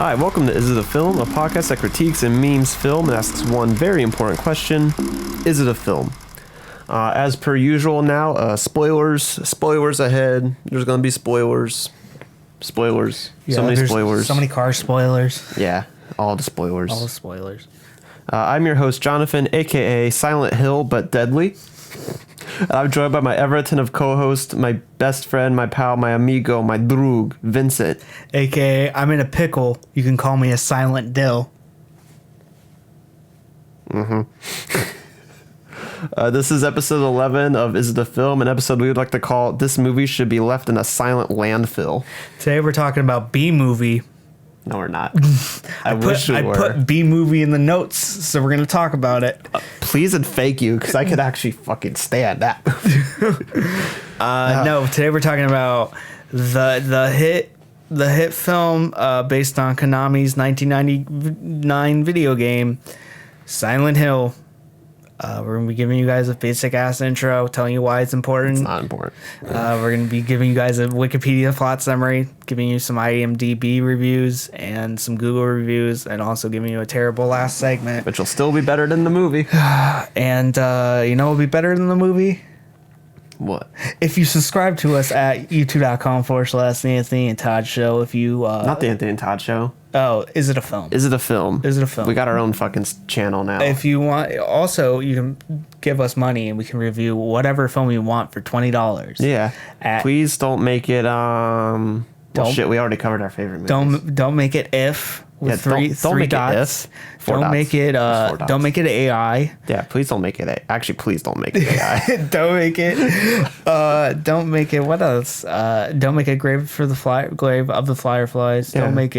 Hi, welcome to Is It a Film, a podcast that critiques and memes film and asks one very important question: is it a film? As per usual now, spoilers ahead. There's gonna be spoilers. Yeah, So many spoilers. So many car spoilers. Yeah, all the spoilers. All the spoilers. I'm your host, Jonathan, aka Silent Hill, but deadly. And I'm joined by my Everton of co-host, my best friend, my pal, my amigo, my drug, Vincent. AKA, I'm in a pickle. You can call me a silent dill. This is episode 11 of Is It a Film, an episode we would like to call This Movie Should Be Left in a Silent Landfill. Today we're talking about B-movie. No, we're not. I wish we were. I put B-movie in the notes, so we're going to talk about it. Please and thank you, because I could actually fucking stand that movie. No, today we're talking about the hit film based on Konami's 1999 video game, Silent Hill. We're going to be giving you guys a basic ass intro, telling you why it's important. It's not important. We're going to be giving you guys a Wikipedia plot summary, giving you some IMDb reviews and some Google reviews, and also giving you a terrible last segment. Which will still be better than the movie. And you know what will be better than the movie? What? If you subscribe to us at youtube.com/The Anthony and Todd Show. If you Not the Anthony and Todd Show. Oh, is it a film? Is it a film? Is it a film? We got our own fucking channel now. If you want, also you can give us money and we can review whatever film you want for $20. Yeah. Please don't make it well, Don't- shit, we already covered our favorite movies. Don't make it if with don't three make it dots. if. Four Don't dots. make it There's four dots. don't make it AI. Yeah, please don't make it actually, please don't make it AI. Don't make it what else? Don't make it grave of the fireflies. Yeah. Don't make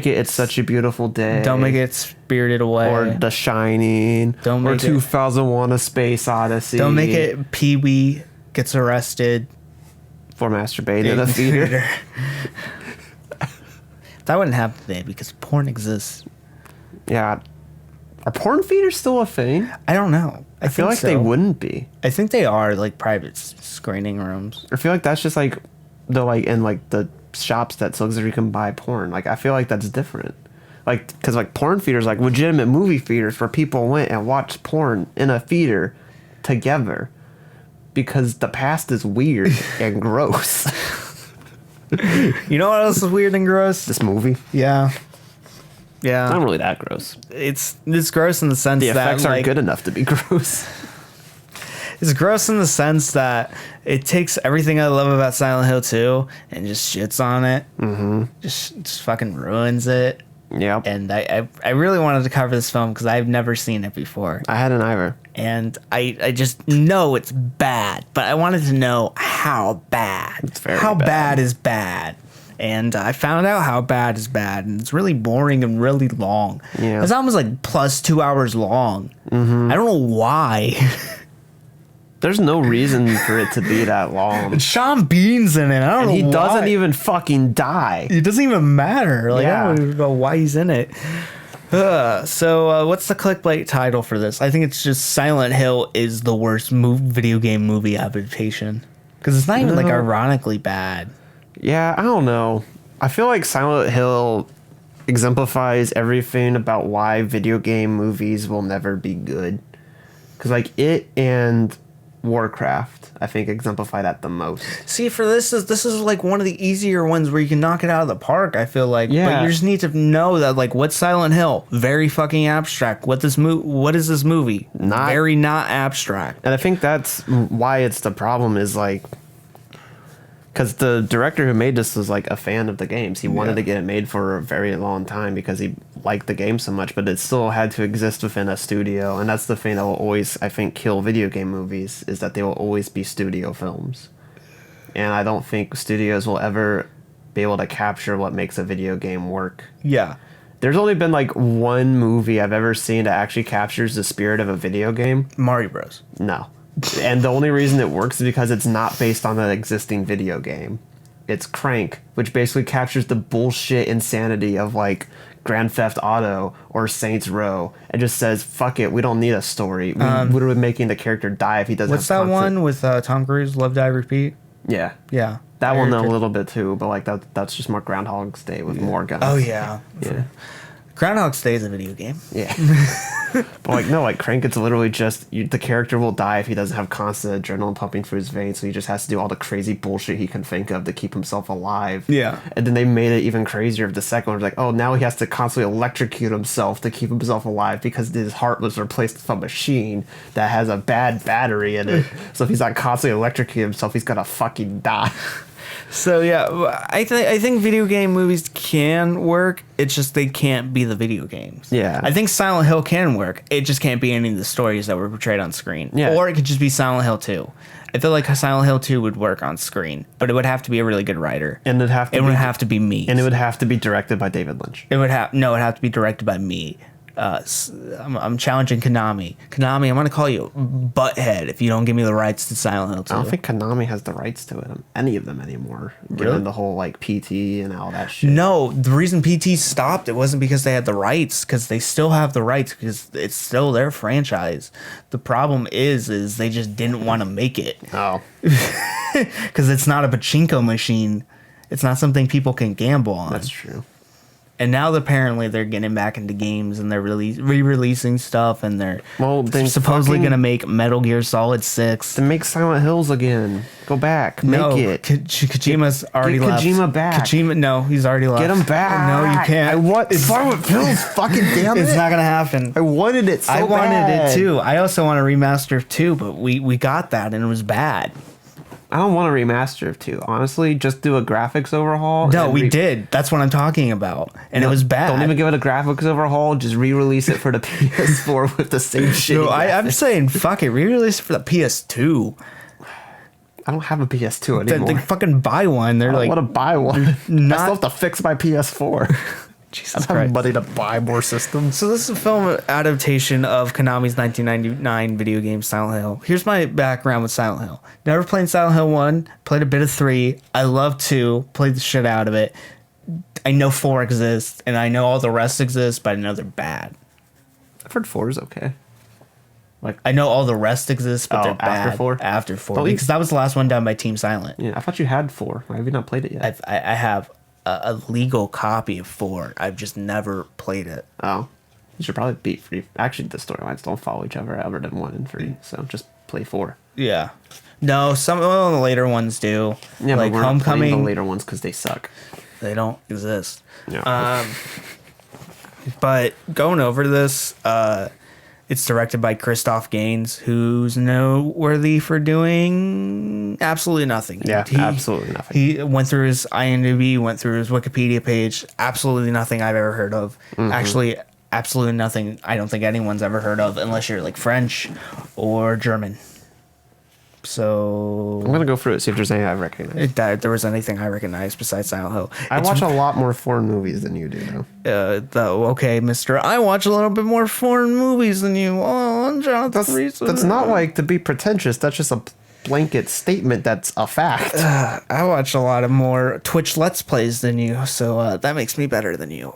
it It's Such a Beautiful Day. don't make it Spirited Away. Or The Shining. Don't or make it- 2001: A Space Odyssey. Don't make it Pee-wee gets arrested. For masturbating in a theater. That wouldn't happen today because porn exists. Yeah. Are porn theaters still a thing? I don't know. I feel like they wouldn't be. I think they are like private screening rooms. I feel like that's just like in like the shops that sells where you can buy porn. Like I feel like that's different. Like because like porn theaters, like legitimate movie theaters where people went and watched porn in a theater together because the past is weird and gross. You know what else is weird and gross? This movie, Yeah. not really that gross. It's gross in the sense The effects that aren't like, good enough to be gross. it's gross in the sense that it takes everything I love about Silent Hill 2 and just shits on it. Mm-hmm. Just fucking ruins it. Yeah, And I really wanted to cover this film because I've never seen it before. I hadn't either. And I just know it's bad, but I wanted to know how bad. It's very how bad. bad is bad. And I found out how bad is bad, and it's really boring and really long. Yeah. It's almost like plus 2 hours long. Mm-hmm. I don't know why. There's no reason for it to be that long. Sean Bean's in it. I don't And know he why. doesn't even fucking die. It doesn't even matter. Like Yeah. I don't even know why he's in it. So what's the clickbait title for this? I think it's just Silent Hill is the worst video game movie adaptation. Because it's not even like No. ironically bad. Yeah, I don't know. I feel like Silent Hill exemplifies everything about why video game movies will never be good. Because like it and Warcraft, I think, exemplify that the most. See, for this is like one of the easier ones where you can knock it out of the park, I feel like. Yeah. But you just need to know that, like, what's Silent Hill? Very fucking abstract. What is this movie? Very not abstract. And I think that's why it's the problem is like, because the director who made this was like a fan of the games. He wanted to get it made for a very long time because he liked the game so much, but it still had to exist within a studio. And that's the thing that will always, I think, kill video game movies, is that they will always be studio films. And I don't think studios will ever be able to capture what makes a video game work. Yeah. There's only been like one movie I've ever seen that actually captures the spirit of a video game. Mario Bros. No. And the only reason it works is because it's not based on an existing video game. It's Crank, which basically captures the bullshit insanity of like Grand Theft Auto or Saints Row, and just says, fuck it, we don't need a story. What are we making the character die if he doesn't What's have that conflict? one with Tom Cruise, Love Die Repeat? Yeah. Yeah. That one a little bit too, but like that's just more Groundhog's Day with more guns. Oh yeah. Yeah. Groundhog's Day is a video game. Yeah. But like no, like Crank, it's literally just the character will die if he doesn't have constant adrenaline pumping through his veins, so he just has to do all the crazy bullshit he can think of to keep himself alive. Yeah. And then they made it even crazier of the second one. Like, oh, now he has to constantly electrocute himself to keep himself alive because his heart was replaced with a machine that has a bad battery in it. So if he's not constantly electrocuting himself, he's gonna fucking die. So yeah, I think video game movies can work. It's just they can't be the video games. Yeah. I think Silent Hill can work. It just can't be any of the stories that were portrayed on screen. Yeah. Or it could just be Silent Hill 2. I feel like Silent Hill 2 would work on screen, but it would have to be a really good writer. And it'd have to it would have to be me. And it would have to be directed by David Lynch. It'd have to be directed by me. I'm challenging Konami. Konami, I'm gonna call you Butthead if you don't give me the rights to Silent Hill 2. I don't think Konami has the rights to it, any of them anymore. Really? Given the whole like PT and all that shit. No, the reason PT stopped, it wasn't because they had the rights, because they still have the rights, because it's still their franchise. The problem is they just didn't want to make it. Oh. Because it's not a pachinko machine. It's not something people can gamble on. That's true. And now apparently they're getting back into games and they're re-releasing stuff, and they're supposedly going to make Metal Gear Solid 6. To make Silent Hills again. Go back. Make it. Kojima's already left. Get Kojima back. Kojima, no, he's already left. Get him back. No, you can't. I want Silent Hills. Fucking damn it. It's not going to happen. I wanted it so bad. I wanted it too. I also want a remaster of 2, but we got that and it was bad. I don't want a remaster of 2. Honestly, just do a graphics overhaul. No, we did. That's what I'm talking about. And it was bad. Don't even give it a graphics overhaul. Just re-release it for the PS4 with the same shit. No, I'm saying fuck it. Re-release it for the PS2. I don't have a PS2 anymore. They fucking buy one. They're I like, want to buy one. I still have to fix my PS4. Jesus I don't Christ. have money to buy more systems. So this is a film adaptation of Konami's 1999 video game Silent Hill. Here's my background with Silent Hill. Never played Silent Hill 1, played a bit of 3. I love 2, played the shit out of it. I know 4 exists, and I know all the rest exist, but I know they're bad. I've heard 4 is okay. Like, I know all the rest exists, but they're bad. After 4? After 4. Because that was the last one done by Team Silent. Yeah, I thought you had 4. Why have you not played it yet? I have a legal copy of 4. I've just never played it. Oh. You should probably beat 3. Actually, the storylines don't follow each other other than 1 and 3, so just play 4. Yeah. No, some of the later ones do. Yeah, like but we're not playing Homecoming. the later ones because they suck. They don't exist. Yeah. But going over this, it's directed by Christoph Gaines, who's noteworthy for doing absolutely nothing. Yeah, absolutely nothing. He went through his IMDb, went through his Wikipedia page. Absolutely nothing I've ever heard of. Mm-hmm. Actually, absolutely nothing I don't think anyone's ever heard of, unless you're like French or German. So I'm gonna go through it, see if there's anything I recognize. There was anything I recognized besides Silent Hill. I watch a lot more foreign movies than you do, though. Okay, mister, I watch a little bit more foreign movies than you. Oh, Jonathan. That's not like to be pretentious. That's just a blanket statement that's a fact. I watch a lot of more Twitch Let's Plays than you, so that makes me better than you.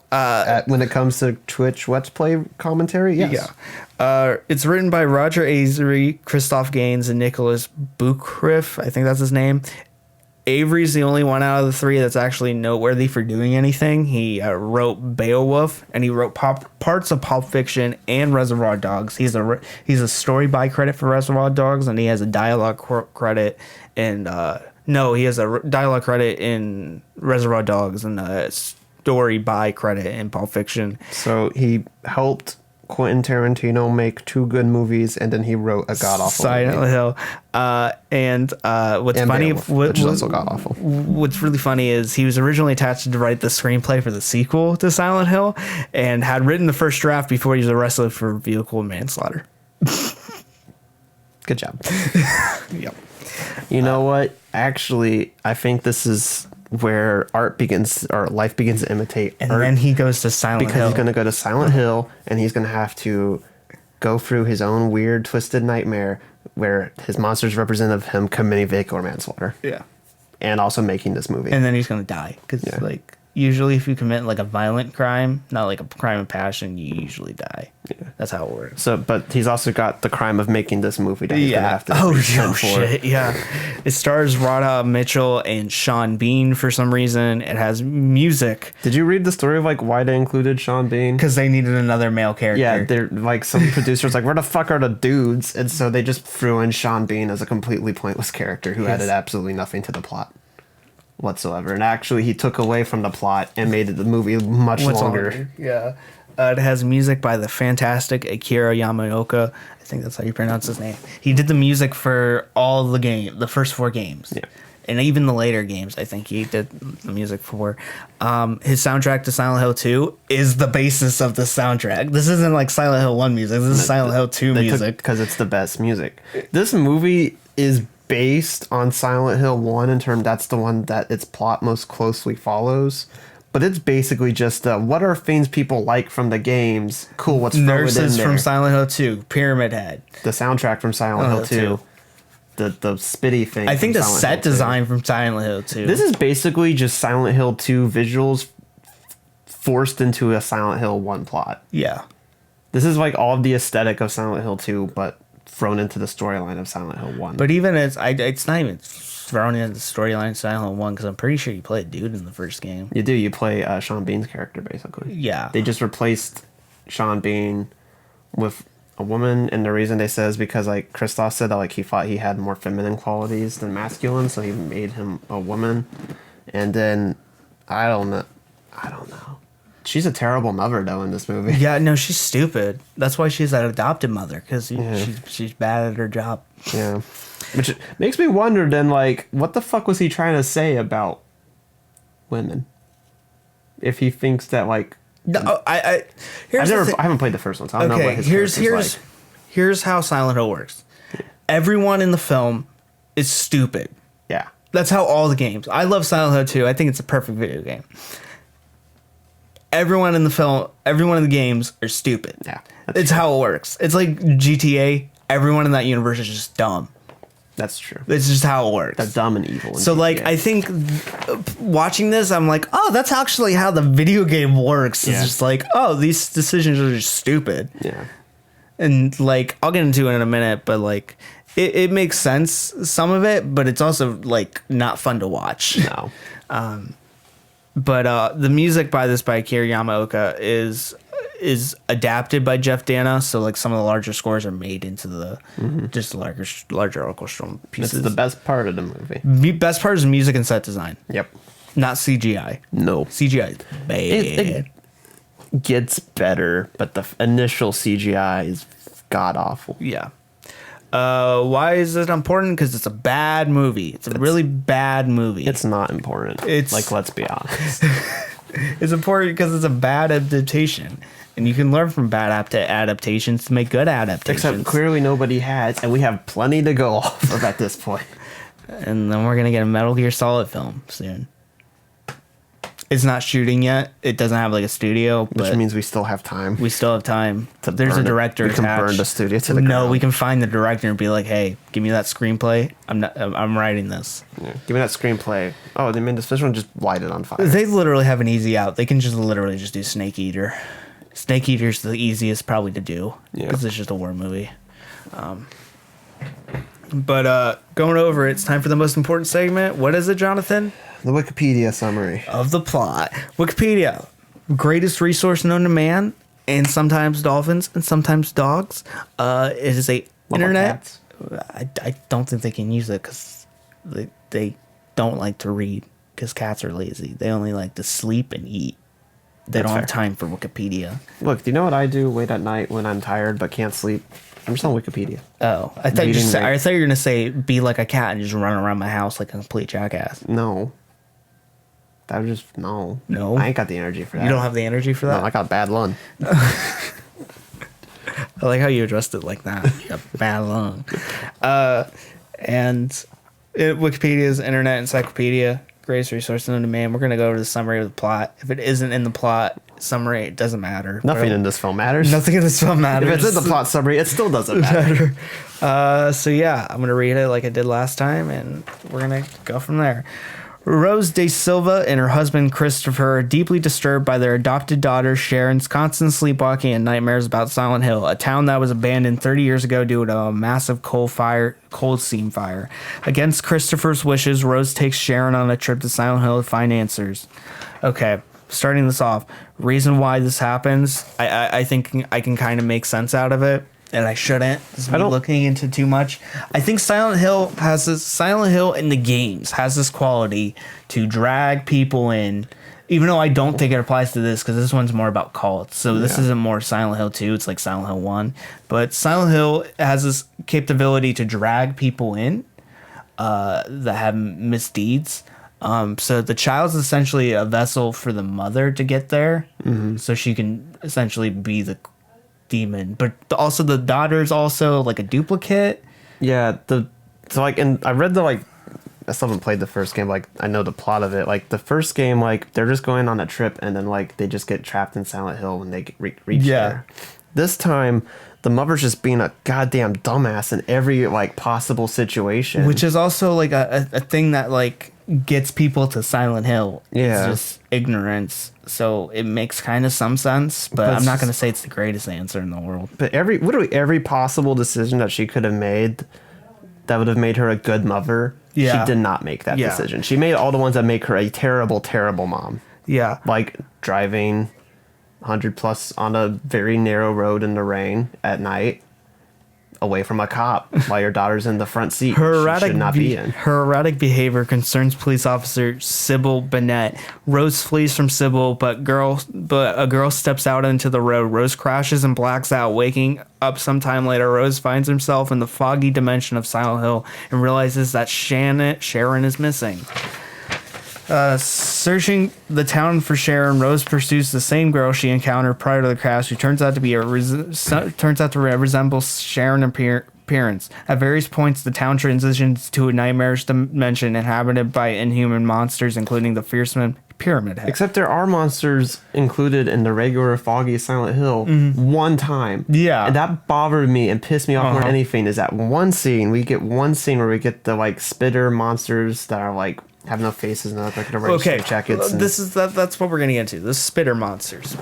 When it comes to Twitch Let's Play commentary, yes. Yeah. It's written by Roger Avery, Christoph Gaines, and Nicholas Buchriff. I think that's his name. Avery's the only one out of the 3 that's actually noteworthy for doing anything. He wrote Beowulf, and he wrote parts of Pulp Fiction and Reservoir Dogs. He's a story by credit for Reservoir Dogs, and he has a dialogue credit in he has a dialogue credit in Reservoir Dogs and a story by credit in Pulp Fiction. So he helped Quentin Tarantino make 2 good movies, and then he wrote a god awful Silent Hill. What's funny, which is also god awful. What's really funny is he was originally attached to write the screenplay for the sequel to Silent Hill, and had written the first draft before he was arrested for vehicle manslaughter. Good job. Yep. You know what? Actually, I think this is where art begins, or life begins to imitate and art. Then he goes to Silent Hill. Because he's going to go to Silent Hill, and he's going to have to go through his own weird, twisted nightmare where his monsters represent him committing vehicular manslaughter. Yeah. And also making this movie. And then he's going to die. Because, Usually, if you commit like a violent crime, not like a crime of passion, you usually die. Yeah. That's how it works. So, but he's also got the crime of making this movie that he's gonna have to resent for. Shit, yeah. It stars Radha Mitchell and Sean Bean for some reason. It has music. Did you read the story of like why they included Sean Bean? Because they needed another male character. Yeah, they're like some producers like, where the fuck are the dudes? And so they just threw in Sean Bean as a completely pointless character who added absolutely nothing to the plot whatsoever. And actually, he took away from the plot and made the movie much longer. Yeah. It has music by the fantastic Akira Yamaoka. I think that's how you pronounce his name. He did the music for all the first 4 games. Yeah. And even the later games, I think he did the music for. His soundtrack to Silent Hill 2 is the basis of the soundtrack. This isn't like Silent Hill 1 music. This is Silent Hill 2 music. Because it's the best music. This movie is based on Silent Hill 1 in terms that's the one that its plot most closely follows. But it's basically just what are things people like from the games? Cool, what's Nurses from Silent Hill 2, Pyramid Head. The soundtrack from Silent Hill 2. The spitty thing. I think the set design from Silent Hill 2. This is basically just Silent Hill 2 visuals forced into a Silent Hill 1 plot. Yeah. This is like all of the aesthetic of Silent Hill 2, but thrown into the storyline of Silent Hill 1. But even it's not even thrown into the storyline of Silent Hill 1 because I'm pretty sure you play a dude in the first game. You do. You play Sean Bean's character, basically. Yeah. They just replaced Sean Bean with a woman, and the reason they said is because like Christoph said that like he thought he had more feminine qualities than masculine, so he made him a woman. And then I don't know. She's a terrible mother though in this movie. Yeah, no, she's stupid. That's why she's an adopted mother because she's bad at her job. Yeah, which makes me wonder then like what the fuck was he trying to say about women? If he thinks that like no, I haven't played the first one, so I don't know what his here's how Silent Hill works. Yeah. Everyone in the film is stupid. Yeah, that's how all the games. I love Silent Hill 2. I think it's a perfect video game. Everyone in the games are stupid. Yeah. It's true. How it works. It's like GTA. Everyone in that universe is just dumb. That's true. It's just how it works. That's dumb and evil. So, GTA. Like, I think watching this, I'm like, oh, that's actually how the video game works. It's just like, oh, these decisions are just stupid. Yeah. And, like, I'll get into it in a minute, but, like, it makes sense, some of it, but it's also, like, not fun to watch. No. But the music by Akira Yamaoka is adapted by Jeff Dana, so like some of the larger scores are made into the just larger orchestral pieces. It's the best part of the movie. Best part is music and set design. Yep. Not CGI. No. CGI is bad. It gets better, but the initial CGI is god awful. Yeah. Why is it important? Because it's a bad movie. It's a really bad movie. It's not important. It's like, let's be honest. It's important because it's a bad adaptation. And you can learn from bad adaptations to make good adaptations. Except clearly nobody has, and we have plenty to go off of at this point. And then we're going to get a Metal Gear Solid film soon. It's not shooting yet. It doesn't have like a studio, which means we still have time. We still have time. There's a director attached. We can burn the studio to the ground. No, we can find the director and be like, "Hey, give me that screenplay. I'm writing this. Yeah. Give me that screenplay." Oh, they made this one, just light it on fire. They literally have an easy out. They can just literally just do Snake Eater. Snake Eater's the easiest probably to do because it's just a war movie. But going over it, it's time for the most important segment. What is it, Jonathan? The Wikipedia summary of the plot. Wikipedia, greatest resource known to man, and sometimes dolphins, and sometimes dogs. It is a internet. I don't think they can use it because they don't like to read because cats are lazy. They only like to sleep and eat. They don't have time for Wikipedia. Look, do you know what I do late at night when I'm tired but can't sleep? I'm just on Wikipedia. Oh, I thought you were gonna say be like a cat and just run around my house like a complete jackass. No. That was just no. I ain't got the energy for that. You don't have the energy for that? No, I got bad lung. I like how you addressed it like that. You got bad lung. And Wikipedia's internet encyclopedia, greatest resource known to man. We're gonna go over the summary of the plot. If it isn't in the plot summary, it doesn't matter. Nothing in this film matters. Nothing in this film matters. If it's in the plot summary, it still doesn't matter. So yeah, I'm gonna read it like I did last time, and we're gonna go from there. Rose De Silva and her husband Christopher are deeply disturbed by their adopted daughter Sharon's constant sleepwalking and nightmares about Silent Hill, a town that was abandoned 30 years ago due to a massive coal seam fire. Against Christopher's wishes, Rose takes Sharon on a trip to Silent Hill to find answers. Okay, starting this off, reason why this happens, I think I can kind of make sense out of it. And I shouldn't. This is me looking into too much. I think Silent Hill in the games has this quality to drag people in, even though I don't think it applies to this because this one's more about cults. So this isn't more Silent Hill 2. It's like Silent Hill 1. But Silent Hill has this capability to drag people in that have misdeeds. So the child's essentially a vessel for the mother to get there. Mm-hmm. So she can essentially be the demon, but also the daughter's also like a duplicate. Yeah, and I read I still haven't played the first game. Like, I know the plot of it. Like, the first game, like, they're just going on a trip, and then like they just get trapped in Silent Hill when they reach there. This time, the mother's just being a goddamn dumbass in every like possible situation, which is also like a thing that like gets people to Silent Hill. Yeah, it's just ignorance. So it makes kind of some sense, but I'm not going to say it's the greatest answer in the world. But literally every possible decision that she could have made that would have made her a good mother, she did not make that decision. She made all the ones that make her a terrible, terrible mom. Yeah. Like driving 100 plus on a very narrow road in the rain at night, away from a cop while your daughter's in the front seat. She should not be in. Her erratic behavior concerns police officer Sybil Bennett. Rose flees from Sybil, but a girl steps out into the road. Rose crashes and blacks out. Waking up sometime later, Rose finds herself in the foggy dimension of Silent Hill and realizes that Sharon is missing. Searching the town for Sharon, Rose pursues the same girl she encountered prior to the crash, who turns out to resemble Sharon appearance. At various points, the town transitions to a nightmarish dimension inhabited by inhuman monsters, including the fearsome Pyramid Head. Except there are monsters included in the regular foggy Silent Hill one time. Yeah. And that bothered me and pissed me off more than anything. Is that one scene, we get where we get the like spitter monsters that are like have no faces and look like they're wearing straight jackets. That's what we're gonna get into. The spitter monsters.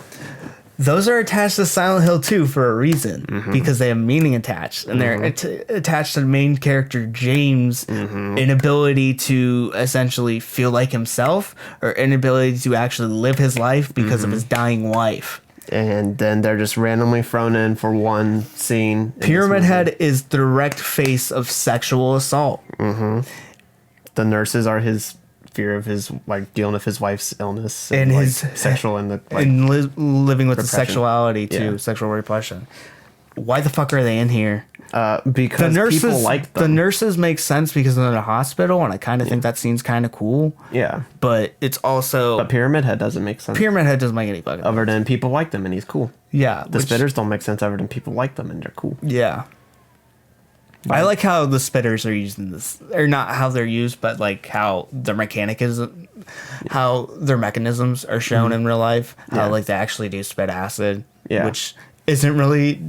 Those are attached to Silent Hill 2 for a reason, because they have meaning attached, and they're attached to the main character James' inability to essentially feel like himself, or inability to actually live his life because of his dying wife. And then they're just randomly thrown in for one scene. Pyramid Head is the direct face of sexual assault. The nurses are his fear of his like dealing with his wife's illness and like, his sexual and the like, and living with the repression. sexuality too, sexual repression. Why the fuck are they in here? Because the nurses, people like them. The nurses make sense because they're in a hospital, and I kind of think that scene's kind of cool. Yeah, but it's also but Pyramid Head doesn't make sense. Pyramid Head doesn't make any fucking other than people like them and he's cool. Yeah, the spitters don't make sense other than people like them and they're cool. Yeah. I like how the spitters are used in this, or not how they're used, but like how their how their mechanisms are shown in real life. How like they actually do spit acid, which isn't really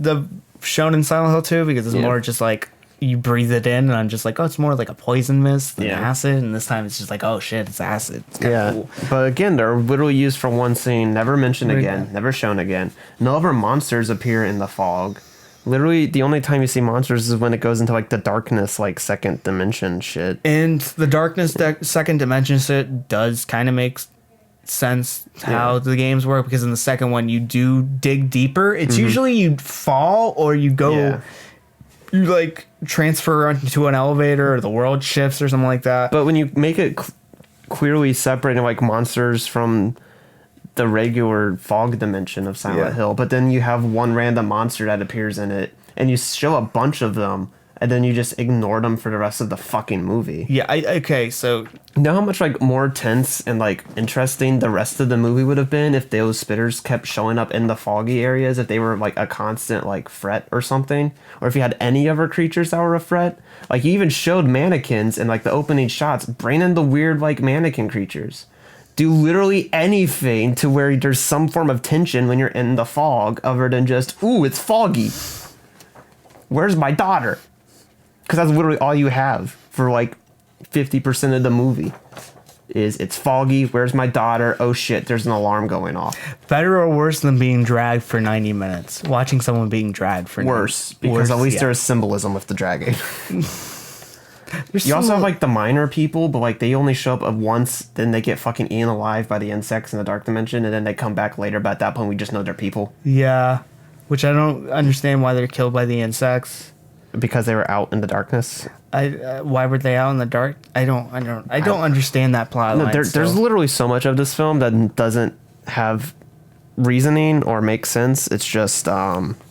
shown in Silent Hill 2 because it's more just like you breathe it in, and I'm just like, oh, it's more like a poison mist than acid, and this time it's just like, oh shit, it's acid. It's cool. But again, they're literally used for one scene, never mentioned again, never shown again. No other monsters appear in the fog. Literally, the only time you see monsters is when it goes into like the darkness, like second dimension shit. And the darkness second dimension shit does kind of make sense how the games work, because in the second one you do dig deeper. It's usually you fall or you go, you like transfer into an elevator or the world shifts or something like that. But when you make it clearly separating like monsters from the regular fog dimension of Silent Hill, but then you have one random monster that appears in it, and you show a bunch of them, and then you just ignore them for the rest of the fucking movie. Yeah, okay, so you know how much like more tense and like interesting the rest of the movie would have been if those spitters kept showing up in the foggy areas, if they were like a constant like threat or something, or if you had any other creatures that were a threat. Like you even showed mannequins in like the opening shots. Bring in the weird like mannequin creatures. Do literally anything to where there's some form of tension when you're in the fog, other than just, ooh, it's foggy. Where's my daughter? Because that's literally all you have for like 50% of the movie is it's foggy. Where's my daughter? Oh shit, there's an alarm going off. Better or worse than being dragged for 90 minutes? Watching someone being dragged for Worse, because at least there's symbolism with the dragging. You also have, like, the minor people, but, like, they only show up once, then they get fucking eaten alive by the insects in the dark dimension, and then they come back later, but at that point, we just know they're people. Yeah, which I don't understand why they're killed by the insects. Because they were out in the darkness. Why were they out in the dark? I don't understand that plot line. There's literally so much of this film that doesn't have reasoning or make sense. It's just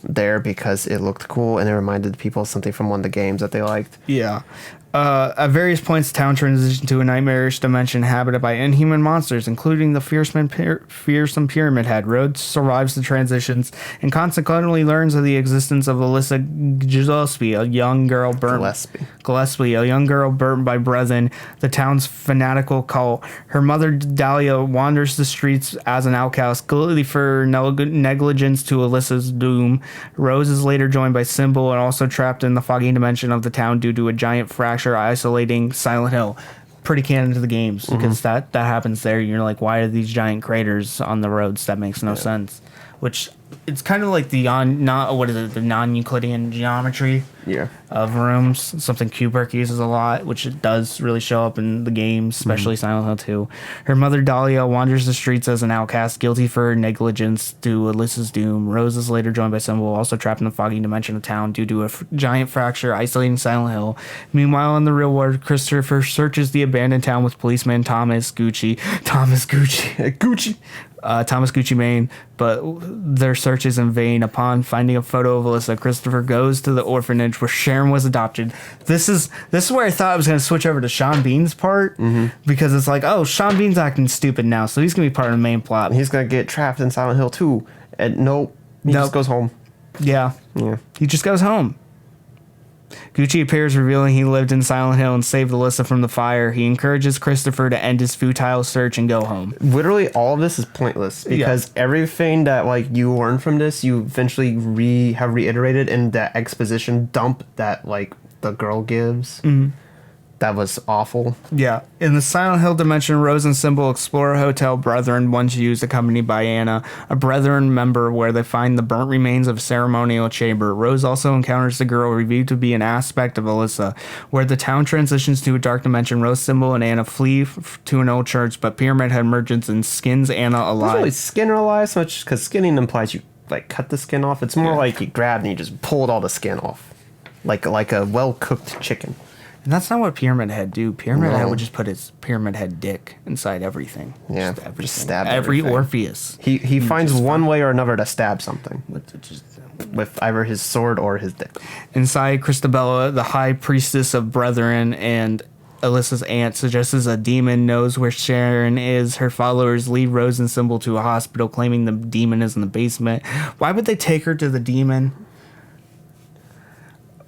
there because it looked cool and it reminded people of something from one of the games that they liked. Yeah. At various points, the town transitions to a nightmarish dimension inhabited by inhuman monsters, including the fearsome Pyramid Head. Rhodes survives the transitions and consequently learns of the existence of Alyssa Gillespie, a young girl burnt by brethren, the town's fanatical cult. Her mother, Dahlia, wanders the streets as an outcast, guilty for negligence to Alyssa's doom. Rose is later joined by Symbol and also trapped in the foggy dimension of the town due to a giant fracture isolating Silent Hill. Pretty canon to the games because that happens there. You're like, why are these giant craters on the roads? That makes no sense. Which it's kind of like the non-Euclidean geometry of rooms. Something Kubrick uses a lot, which it does really show up in the games, especially Silent Hill 2. Her mother, Dahlia, wanders the streets as an outcast, guilty for her negligence to Alyssa's doom. Rose is later joined by Symbol, also trapped in the foggy dimension of town due to a giant fracture isolating Silent Hill. Meanwhile, in the real world, Christopher searches the abandoned town with policeman Thomas Gucci, Maine, but their search is in vain. Upon finding a photo of Alyssa, Christopher goes to the orphanage where Sharon was adopted. This is where I thought I was going to switch over to Sean Bean's part, because it's like, oh, Sean Bean's acting stupid now, so he's going to be part of the main plot. He's going to get trapped in Silent Hill 2. And he just goes home. Yeah. He just goes home. Gucci appears, revealing he lived in Silent Hill and saved Alyssa from the fire. He encourages Christopher to end his futile search and go home. Literally, all of this is pointless because everything that, like, you learn from this, you eventually have reiterated in that exposition dump that, like, the girl gives. That was awful. Yeah. In the Silent Hill dimension, Rose and Symbol explore a hotel Brethren once used, accompanied by Anna, a Brethren member, where they find the burnt remains of a ceremonial chamber. Rose also encounters the girl revealed to be an aspect of Alyssa. Where the town transitions to a dark dimension, Rose, Symbol, and Anna flee to an old church, but Pyramid Head emerges and skins Anna alive. Not really skin her alive so much, because skinning implies you, like, cut the skin off. It's more like you grabbed and you just pulled all the skin off. Like a well-cooked chicken. And that's not what Pyramid Head do. Pyramid Head would just put his Pyramid Head dick inside everything. Yeah, just stab every everything. Orpheus. He finds one way or another to stab something. With either his sword or his dick. Inside, Christabella, the high priestess of Brethren and Alyssa's aunt, suggests a demon knows where Sharon is. Her followers lead Rose and Symbol to a hospital, claiming the demon is in the basement. Why would they take her to the demon?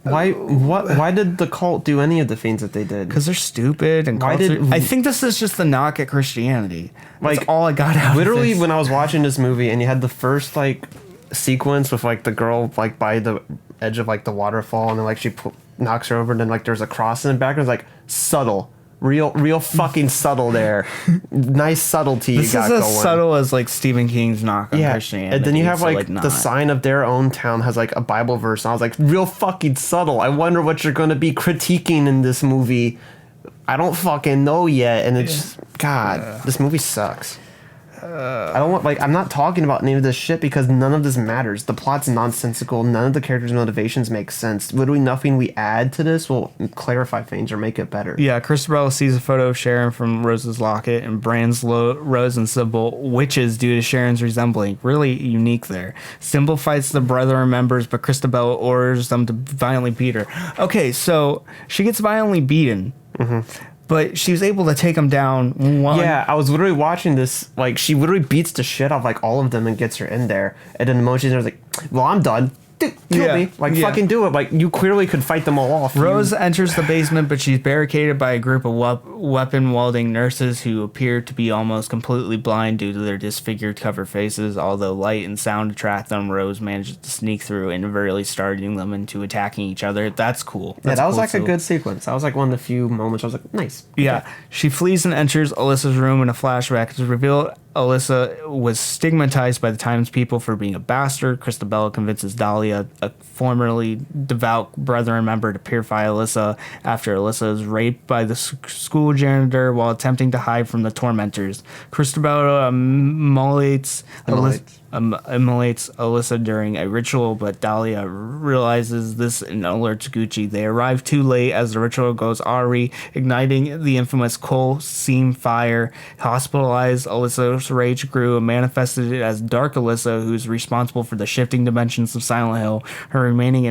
Why did the cult do any of the things that they did? Because they're stupid and I think this is just the knock at Christianity. That's like all I got out literally of this. When I was watching this movie and you had the first like sequence with like the girl like by the edge of like the waterfall and then like she knocks her over and then like there's a cross in the background, like subtle. Real fucking subtle there. Nice subtlety this you got going. This is as subtle as like Stephen King's knock on Christianity. And then you have like the sign of their own town has like a Bible verse. And I was like, real fucking subtle. I wonder what you're going to be critiquing in this movie. I don't fucking know yet. And it's just, God, this movie sucks. I don't want, like, I'm not talking about any of this shit because none of this matters. The plot's nonsensical. None of the characters' motivations make sense. Literally nothing we add to this will clarify things or make it better. Yeah, Christabella sees a photo of Sharon from Rose's locket and brands Rose and Symbol witches due to Sharon's resembling. Really unique there. Symbol fights the Brethren members, but Christabella orders them to violently beat her. Okay, so she gets violently beaten. But she was able to take them down one. Yeah, I was literally watching this. Like, she literally beats the shit out of, like, all of them and gets her in there. And then the motion is like, well, I'm done. kill me. Like, fucking do it. Like, you clearly could fight them all off. Rose enters the basement, but she's barricaded by a group of weapon-wielding nurses who appear to be almost completely blind due to their disfigured covered faces. Although light and sound attract them, Rose manages to sneak through, inadvertently starting them into attacking each other. That's cool. That was cool like a good sequence. That was like one of the few moments I was like, nice. Yeah. Okay. She flees and enters Alyssa's room in a flashback. It's revealed Alyssa was stigmatized by the townspeople for being a bastard. Christabella convinces Dahlia, a formerly devout Brethren member, to purify Alyssa after Alyssa is raped by the school janitor while attempting to hide from the tormentors. Christabella immolates Alyssa during a ritual, but Dahlia realizes this and alerts Gucci. They arrive too late as the ritual goes awry, igniting the infamous coal seam fire. Hospitalized Alyssa's rage grew and manifested it as Dark Alyssa, who's responsible for the shifting dimensions of Silent Hill. Her remaining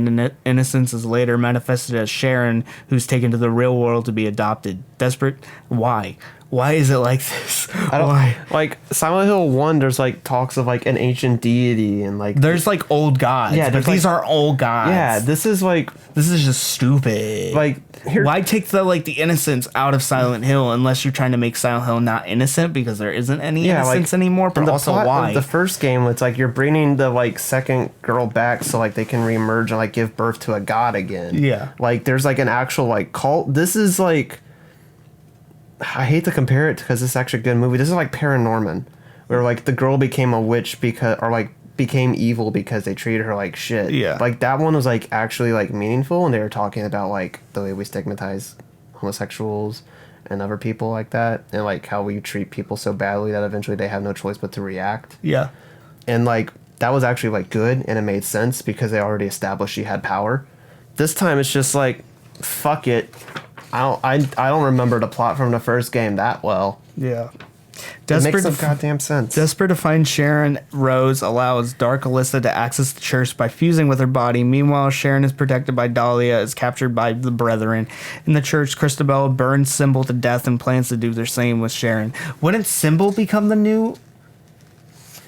innocence is later manifested as Sharon, who's taken to the real world to be adopted. Desperate? Why? Why is it like this? Why? Like, Silent Hill 1, there's, like, talks of, like, an ancient deity and, like... There's, like, old gods. Yeah, but these are old gods. Yeah, this is, like... This is just stupid. Like, why take the, like, the innocence out of Silent Hill unless you're trying to make Silent Hill not innocent because there isn't any innocence anymore? But also, why? The first game, it's like you're bringing the, like, second girl back so, like, they can reemerge and, like, give birth to a god again. Yeah. Like, there's, like, an actual, like, cult. This is, like... I hate to compare it because it's actually a good movie. This is like Paranorman, where like the girl became a witch because, or like became evil because they treated her like shit. Yeah. Like that one was like actually like meaningful, and they were talking about like the way we stigmatize homosexuals and other people like that, and like how we treat people so badly that eventually they have no choice but to react. Yeah. And like that was actually like good, and it made sense because they already established she had power. This time it's just like, fuck it. I don't remember the plot from the first game that well. Yeah. It makes some goddamn sense. Desperate to find Sharon, Rose allows Dark Alyssa to access the church by fusing with her body. Meanwhile, Sharon is protected by Dahlia, is captured by the Brethren. In the church, Christabella burns Symbol to death and plans to do the same with Sharon. Wouldn't Symbol become the new...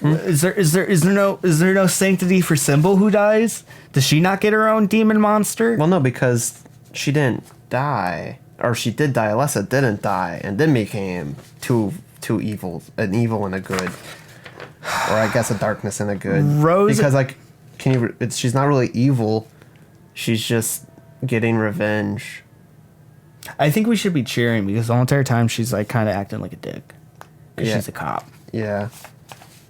Is there no sanctity for Symbol who dies? Does she not get her own demon monster? Well, no, because she didn't die, or she did die. Alyssa didn't die, and then became two evils, an evil and a good, or I guess a darkness and a good. Rose, because like, she's not really evil. She's just getting revenge. I think we should be cheering because the whole entire time she's like kind of acting like a dick. Because she's a cop. Yeah.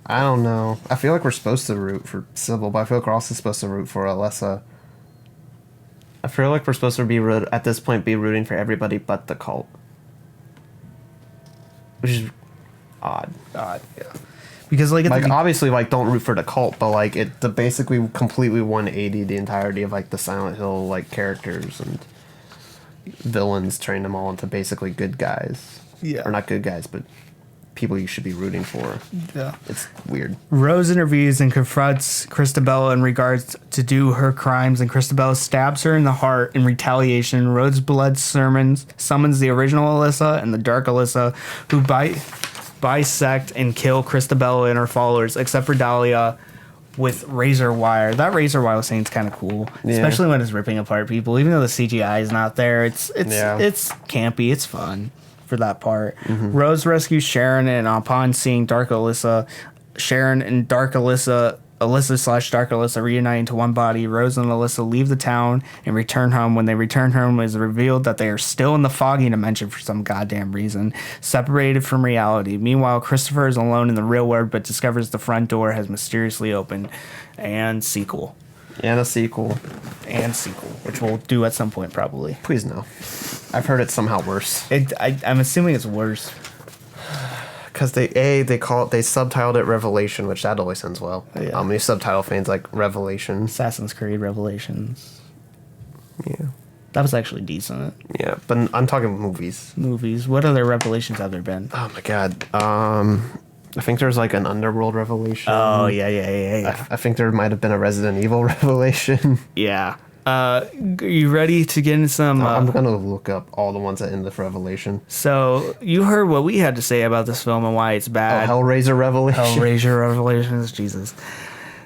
I don't know. I feel like we're supposed to root for Sybil, but I feel like we're also supposed to root for Alyssa. I feel like we're supposed to be at this point be rooting for everybody but the cult, which is odd. Yeah. Because like obviously like don't root for the cult, but like the basically completely 180 the entirety of like the Silent Hill like characters and villains, turning them all into basically good guys. Yeah. Or not good guys, but people you should be rooting for. Yeah. It's weird. Rose interviews and confronts Christabella in regards to do her crimes, and Christabella stabs her in the heart in retaliation. Rose's blood summons the original Alyssa and the Dark Alyssa, who bisect and kill Christabella and her followers, except for Dahlia with razor wire. That razor wire scene's kind of cool, especially when it's ripping apart people. Even though the CGI is not there, it's campy. It's fun for that part. Mm-hmm. Rose rescues Sharon, and upon seeing Dark Alyssa, Sharon and Dark Alyssa reunite into one body. Rose and Alyssa leave the town and return home. When they return home, it is revealed that they are still in the foggy dimension for some goddamn reason, separated from reality. Meanwhile, Christopher is alone in the real world, but discovers the front door has mysteriously opened. And sequel. And a sequel. And sequel, which we'll do at some point, probably. Please no. I've heard it's somehow worse. I'm assuming it's worse. Because they subtitled it Revelation, which that always ends well. Yeah. These subtitle fans like Revelation. Assassin's Creed Revelations. Yeah. That was actually decent. Yeah, but I'm talking movies. Movies. What other Revelations have there been? Oh my god. I think there's like an Underworld Revelation. Oh, yeah. I think there might have been a Resident Evil Revelation. Yeah. You ready to get into some... I'm going to look up all the ones that end with Revelation. So, you heard what we had to say about this film and why it's bad. Oh, Hellraiser Revelation. Hellraiser Revelations, Jesus.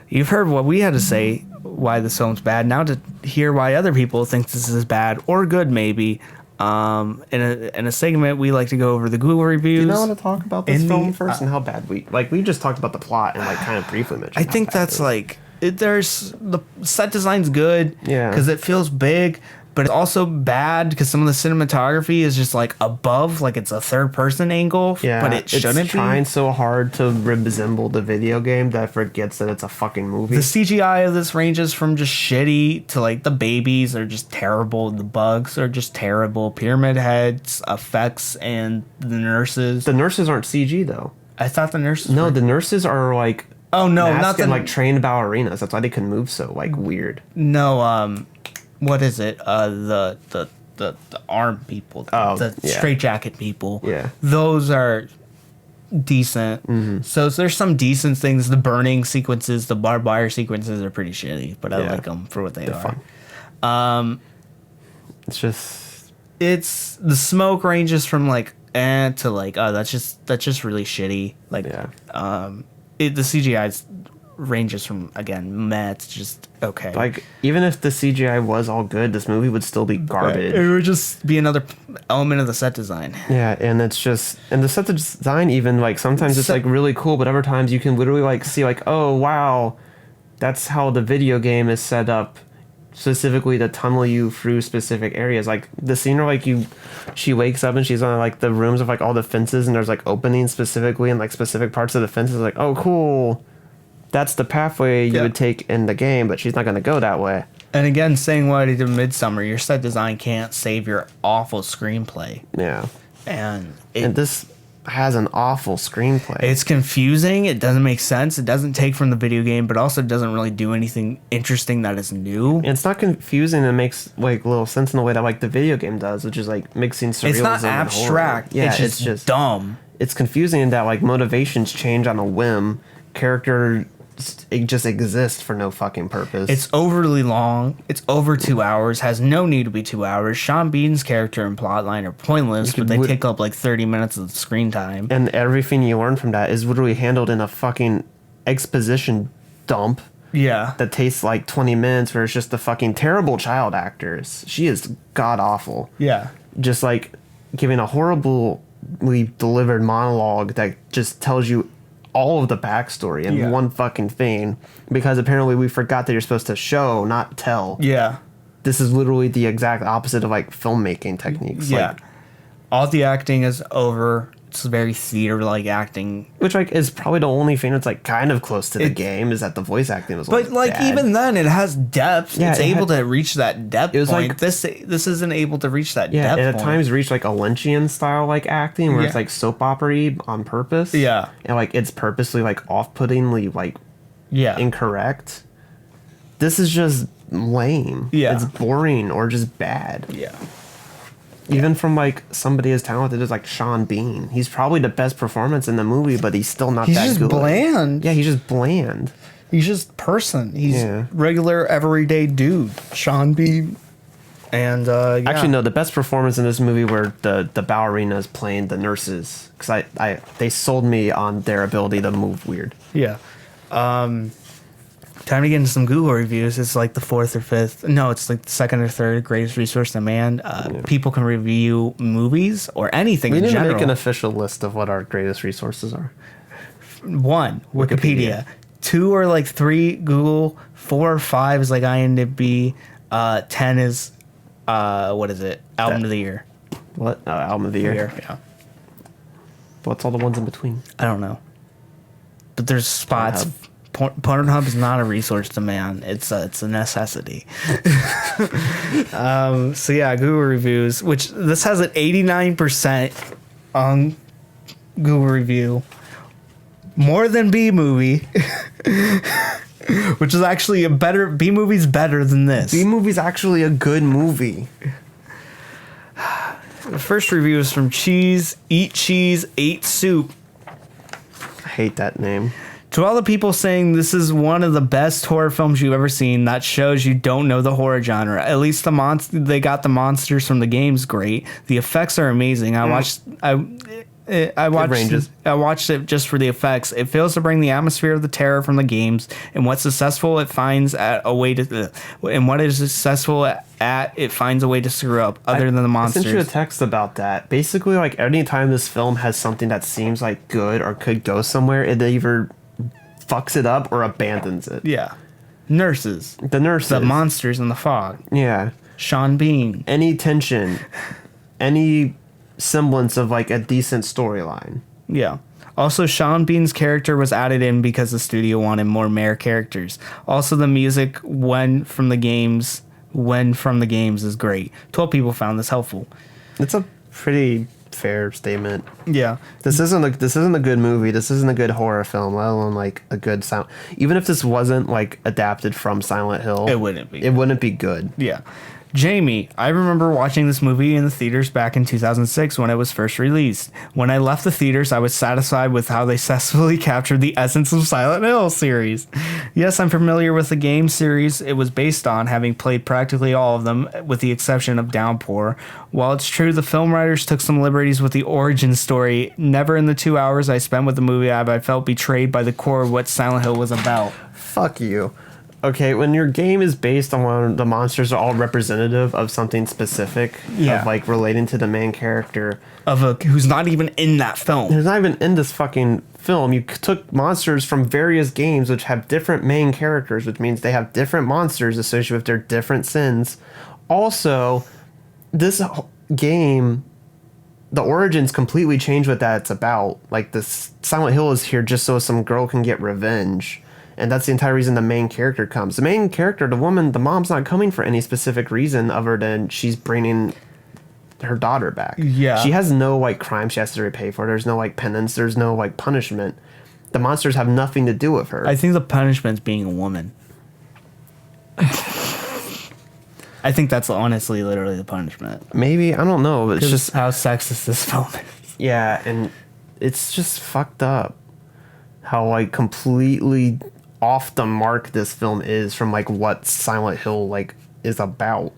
you've heard what we had to say why this film's bad. Now to hear why other people think this is bad or good, maybe. In a segment, we like to go over the Google reviews. Do you want to talk about this film first and how bad we just talked about the plot and like kind of briefly mentioned. I think that's like there's the set design's good, because it feels big, but it's also bad because some of the cinematography is just like above, like it's a third person angle, but it shouldn't be. It's trying so hard to resemble the video game that it forgets that it's a fucking movie. The CGI of this ranges from just shitty to like the babies are just terrible, the bugs are just terrible, Pyramid Heads effects, and the nurses. The nurses aren't CG though. I thought the nurses. No, the nurses are like. Oh no, not the like trained ballerinas. That's why they can move so like weird. No, what is it? The arm people, the straitjacket people. Yeah, those are decent. Mm-hmm. So there's some decent things. The burning sequences, the barbed wire sequences are pretty shitty, but I like them for what they are. Fun. It's the smoke ranges from like to like that's just really shitty. Like the CGI ranges from, again, meh, it's just okay. Like, even if the CGI was all good, this movie would still be garbage. It would just be another element of the set design. Yeah, and it's just, and the set design even, like, sometimes it's, like, really cool, but other times you can literally, like, see, like, oh, wow, that's how the video game is set up, specifically to tunnel you through specific areas. Like, the scene where, like, she wakes up and she's on, like, the rooms of, like, all the fences, and there's, like, openings specifically in, like, specific parts of the fences, like, oh, cool. That's the pathway you would take in the game, but she's not going to go that way. And again, saying what I did in Midsummer, your set design can't save your awful screenplay. Yeah. And this has an awful screenplay. It's confusing. It doesn't make sense. It doesn't take from the video game, but also doesn't really do anything interesting that is new. And it's not confusing. It makes like little sense in the way that like the video game does, which is like mixing surrealism. It's not abstract. Yeah, it's just dumb. It's confusing in that like motivations change on a whim. Character it just exists for no fucking purpose. It's overly long. It's over 2 hours. Has no need to be 2 hours. Sean Bean's character and plotline are pointless, but they take up like 30 minutes of the screen time. And everything you learn from that is literally handled in a fucking exposition dump. Yeah. That takes like 20 minutes where it's just the fucking terrible child actors. She is god awful. Yeah. Just like giving a horribly delivered monologue that just tells you all of the backstory in one fucking thing, because apparently we forgot that you're supposed to show, not tell. Yeah. This is literally the exact opposite of like filmmaking techniques. Yeah. Like, all the acting is over. It's very theater-like acting, which like is probably the only thing that's like kind of close to the game, is that the voice acting was. But like bad. even then, it has depth. Yeah, it's able to reach that depth. It was point. Like this isn't able to reach that depth. Yeah, And at times reach like a Lynchian style like acting, where it's like soap opera-y on purpose. Yeah, and like it's purposely like off-puttingly like incorrect. This is just lame. Yeah, it's boring or just bad. Yeah. Even from like somebody as talented as like Sean Bean, he's probably the best performance in the movie, but he's still not that good. He's just bland. Yeah, he's just bland. He's just person. He's regular everyday dude. Sean Bean. And actually, no, the best performance in this movie were the ballerinas playing the nurses, because they sold me on their ability to move weird. Yeah. Time to get into some Google reviews. It's like the fourth or fifth. No, it's like the second or third greatest resource on man. People can review movies or anything in general. We need to make an official list of what our greatest resources are. 1, Wikipedia. 2 or like 3, Google. 4 or 5 is like IMDb. 10 is, what is it? Album of the year. What? Album of the year? Yeah. What's all the ones in between? I don't know. But there's spots. Pornhub is not a resource to man. It's a necessity. So yeah, Google reviews, which this has an 89% on Google review, more than B movie, which is actually a better B movie's better than this. B movie's actually a good movie. The first review is from Cheese Eat Cheese Ate Soup. I hate that name. To all the people saying this is one of the best horror films you've ever seen, that shows you don't know the horror genre. At least they got the monsters from the games great. The effects are amazing. I ranges. watched it just for the effects. It fails to bring the atmosphere of the terror from the games, and what successful it finds at a way to, and what is successful at it finds a way to screw up. Other than the monsters. I sent you a text about that. Basically, like anytime this film has something that seems like good or could go somewhere, it either fucks it up or abandons it. Yeah, nurses, the monsters in the fog. Yeah, Sean Bean. Any tension, any semblance of like a decent storyline. Yeah. Also, Sean Bean's character was added in because the studio wanted more male characters. Also, the music when from the games is great. 12 people found this helpful. It's a pretty fair statement. Yeah. This isn't a good movie. This isn't a good horror film, let alone like a good sound. Even if this wasn't like adapted from Silent Hill, it wouldn't be. It wouldn't be good. Yeah. Jamie, I remember watching this movie in the theaters back in 2006 when it was first released. When I left the theaters, I was satisfied with how they successfully captured the essence of Silent Hill series. Yes, I'm familiar with the game series it was based on, having played practically all of them, with the exception of Downpour. While it's true the film writers took some liberties with the origin story, never in the 2 hours I spent with the movie have I felt betrayed by the core of what Silent Hill was about. Fuck you. Okay, when your game is based on when the monsters are all representative of something specific, of like relating to the main character, who's not even in that film. Who's not even in this fucking film. You took monsters from various games which have different main characters, which means they have different monsters associated with their different sins. Also, this game, the origins completely change what that's about. Like this Silent Hill is here just so some girl can get revenge. And that's the entire reason the main character comes. The main character, the woman, the mom's not coming for any specific reason other than she's bringing her daughter back. Yeah. She has no, like, crime she has to repay for. There's no, like, penance. There's no, like, punishment. The monsters have nothing to do with her. I think the punishment's being a woman. I think that's honestly literally the punishment. Maybe. I don't know. But it's just how sexist this film is. Yeah, and it's just fucked up how, like, completely off the mark this film is from like what Silent Hill like is about.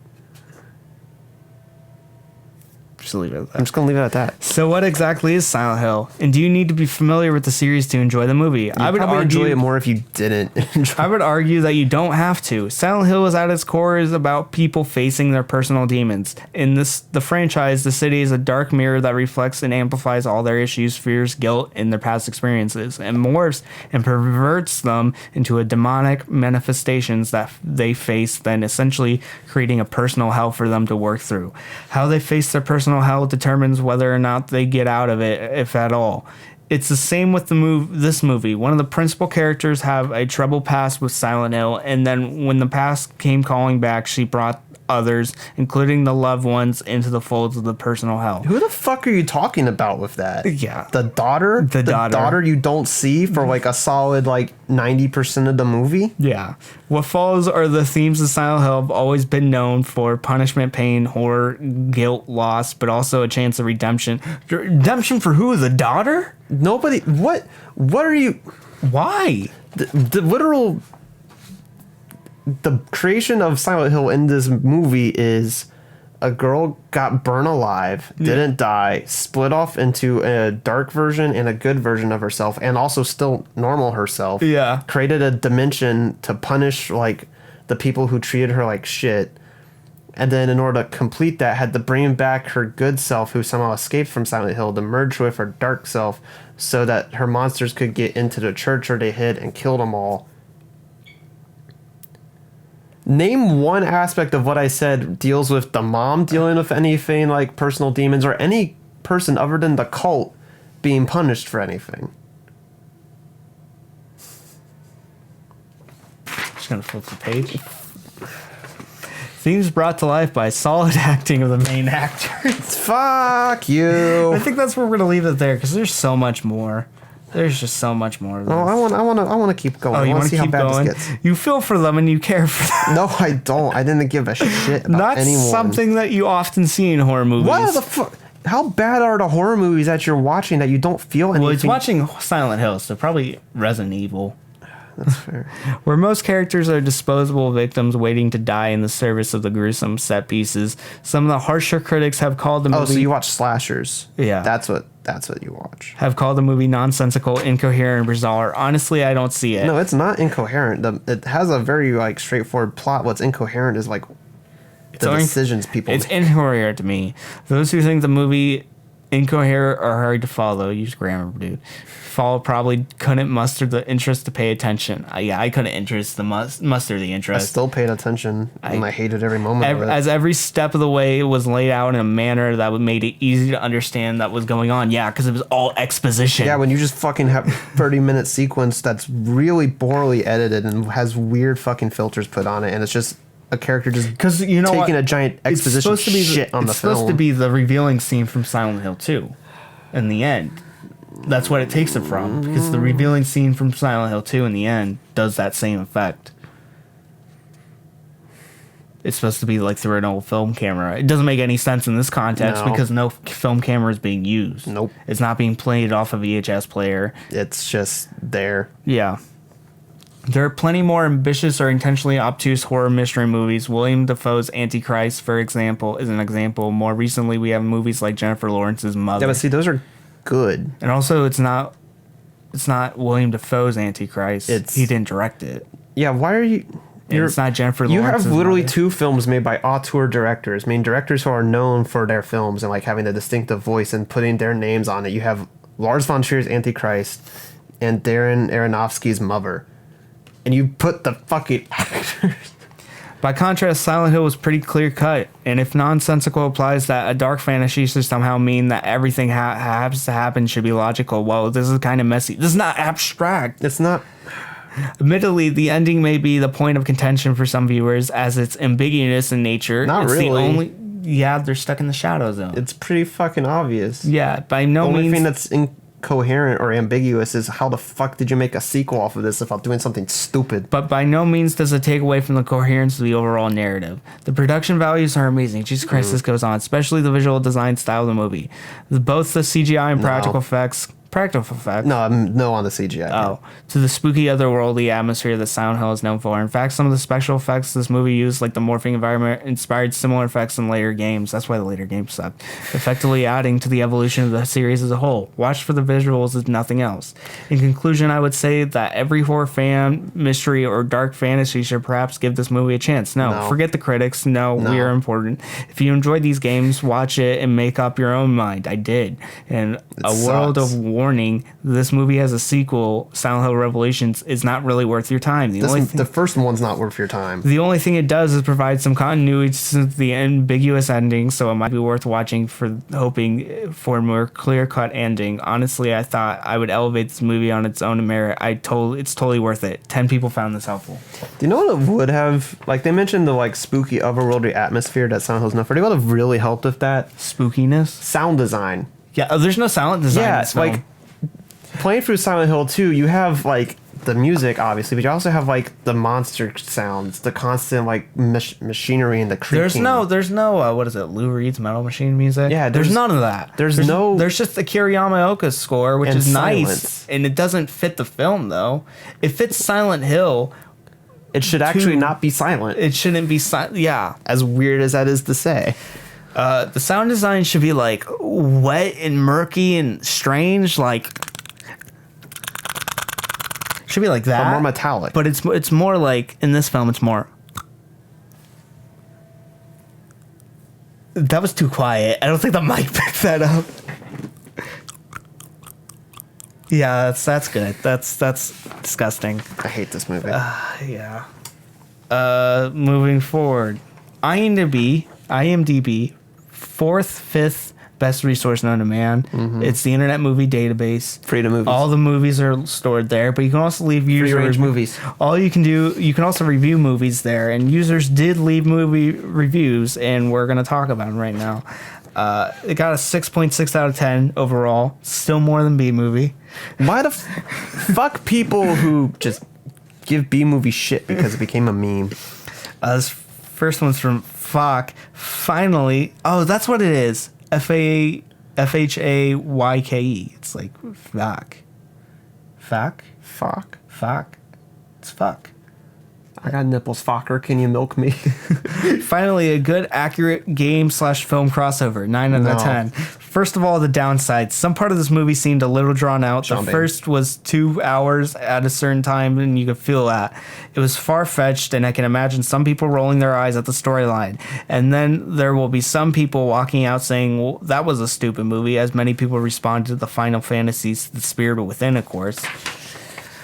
Just leave it at that. I'm just gonna leave it at that. So what exactly is Silent Hill? And do you need to be familiar with the series to enjoy the movie? I would probably enjoy it more if you didn't. I would argue that you don't have to. Silent Hill is at its core is about people facing their personal demons. In the franchise, the city is a dark mirror that reflects and amplifies all their issues, fears, guilt, and their past experiences, and morphs and perverts them into a demonic manifestations that they face, then essentially creating a personal hell for them to work through. How they face their personal hell determines whether or not they get out of it, if at all. It's the same with this movie. One of the principal characters have a troubled past with Silent Hill, and then when the past came calling back, she brought others, including the loved ones, into the folds of the personal hell. Who the fuck are you talking about with that? Yeah. The daughter? The daughter you don't see for like a solid like 90% of the movie? Yeah. What follows are the themes of Silent Hill have always been known for: punishment, pain, horror, guilt, loss, but also a chance of redemption. Redemption for who? The daughter? Nobody. What are you? Why? The literal. The creation of Silent Hill in this movie is a girl got burned alive, didn't die, split off into a dark version and a good version of herself, and also still normal herself. Yeah. Created a dimension to punish like the people who treated her like shit. And then in order to complete that, had to bring back her good self who somehow escaped from Silent Hill to merge with her dark self so that her monsters could get into the church where they hid and kill them all. Name one aspect of what I said deals with the mom dealing with anything like personal demons or any person other than the cult being punished for anything. Just gonna flip the page. Themes brought to life by solid acting of the main actors. Fuck you. I think that's where we're gonna leave it there because there's so much more. There's just so much more of this. Oh, I want to keep going. Oh, you want to keep going? You feel for them and you care for them. No, I don't. I didn't give a shit about anyone. Not something that you often see in horror movies. What the fuck? How bad are the horror movies that you're watching that you don't feel anything? Well, it's watching Silent Hill, so probably Resident Evil. That's fair. Where most characters are disposable victims waiting to die in the service of the gruesome set pieces, some of the harsher critics have called the movie... Oh, so you watch slashers. Yeah. That's what you watch. Have called the movie nonsensical, incoherent, and bizarre. Honestly, I don't see it. No, it's not incoherent. It has a very like straightforward plot. What's incoherent is like the decisions people It's make. incoherent to me. Those who think the movie incoherent or hard to follow, use grammar, dude. Follow probably couldn't muster the interest to pay attention. I couldn't muster the I interest. still paid attention, and I hated every moment of it. As every step of the way it was laid out in a manner that made it easy to understand that was going on. Yeah, because it was all exposition. Yeah, when you just fucking have 30-minute sequence that's really poorly edited and has weird fucking filters put on it, and it's just a character just because you know taking what? a giant exposition shit on the film. It's supposed to be the revealing scene from Silent Hill 2 in the end. That's what it takes it from, because the revealing scene from Silent Hill 2 in the end does that same effect. It's supposed to be like through an old film camera. It doesn't make any sense in this context because no film camera is being used. Nope. It's not being played off a VHS player. It's just there. Yeah. There are plenty more ambitious or intentionally obtuse horror mystery movies. William Dafoe's Antichrist, for example, is an example. More recently, we have movies like Jennifer Lawrence's Mother. Yeah, but see, those are good. And also, it's not William Dafoe's Antichrist. He didn't direct it. Yeah, why are you... It's not Jennifer Lawrence's You have literally Mother. 2 films made by auteur directors. I mean, directors who are known for their films and like having a distinctive voice and putting their names on it. You have Lars von Trier's Antichrist and Darren Aronofsky's Mother. And you put the fucking actors... By contrast, Silent Hill was pretty clear-cut, and if nonsensical implies that a dark fantasy should somehow mean that everything has to happen should be logical, well, this is kind of messy. This is not abstract. It's not... Admittedly, the ending may be the point of contention for some viewers, as it's ambiguous in nature. Not it's really. They're stuck in the shadow zone. It's pretty fucking obvious. Yeah, by no The only means... thing that's incoherent or ambiguous is how the fuck did you make a sequel off of this without doing something stupid? But by no means does it take away from the coherence of the overall narrative. The production values are amazing. Jesus Christ, this goes on. Especially the visual design style of the movie. Both the CGI and practical effects... Practical effects? No on the CGI. Oh, to the spooky otherworldly atmosphere that Silent Hill is known for. In fact, some of the special effects this movie used, like the morphing environment, inspired similar effects in later games. That's why the later games sucked. Effectively adding to the evolution of the series as a whole. Watch for the visuals if nothing else. In conclusion, I would say that every horror fan, mystery, or dark fantasy should perhaps give this movie a chance. No. Forget the critics. No, we are important. If you enjoyed these games, watch it and make up your own mind. I did. And world of warning, this movie has a sequel, Silent Hill Revelations, is not really worth your time. The first one's not worth your time. The only thing it does is provide some continuity to the ambiguous ending, so it might be worth watching for hoping for a more clear-cut ending. Honestly, I thought I would elevate this movie on its own merit. It's totally worth it. 10 people found this helpful. Do you know what it would have... Like, they mentioned the, like, spooky, otherworldly atmosphere that Silent Hill's known for. Do you know what would have really helped with that? Spookiness? Sound design. Yeah, there's no sound design in this film. Like... Playing through Silent Hill 2, you have, like, the music, obviously, but you also have, like, the monster sounds, the constant, like, machinery and the creaking. There's no, what is it, Lou Reed's Metal Machine music? Yeah, there's none of that. There's just the Kiriyama score, which is nice, and it doesn't fit the film, though. It fits Silent Hill. It should actually not be silent. It shouldn't be silent, yeah. As weird as that is to say. The sound design should be, like, wet and murky and strange, like... Should be like that. But more metallic. But it's more like, in this film, it's more... That was too quiet. I don't think the mic picked that up. Yeah, that's good. That's disgusting. I hate this movie. Yeah. Moving forward. IMDb, 4th, 5th best resource known to man. Mm-hmm. It's the Internet Movie Database. Free to movies. All the movies are stored there, but you can also leave user free range movies. All you can do, you can also review movies there, and users did leave movie reviews, and we're going to talk about them right now. It got a 6.6 out of 10 overall. Still more than B-movie. Why the fuck people who just give B-movie shit because it became a meme? This first one's from Fuck. Finally. Oh, that's what it is. FHAYKE. It's like fuck. Fuck? Fuck. Fuck. It's fuck. I got nipples, fucker. Can you milk me? Finally, a good, accurate game/film crossover. 9 out of 10. First of all, the downsides. Some part of this movie seemed a little drawn out. The first was 2 hours at a certain time, and you could feel that. It was far-fetched, and I can imagine some people rolling their eyes at the storyline. And then there will be some people walking out saying, well, that was a stupid movie, as many people responded to the Final Fantasies, The Spirit Within, of course.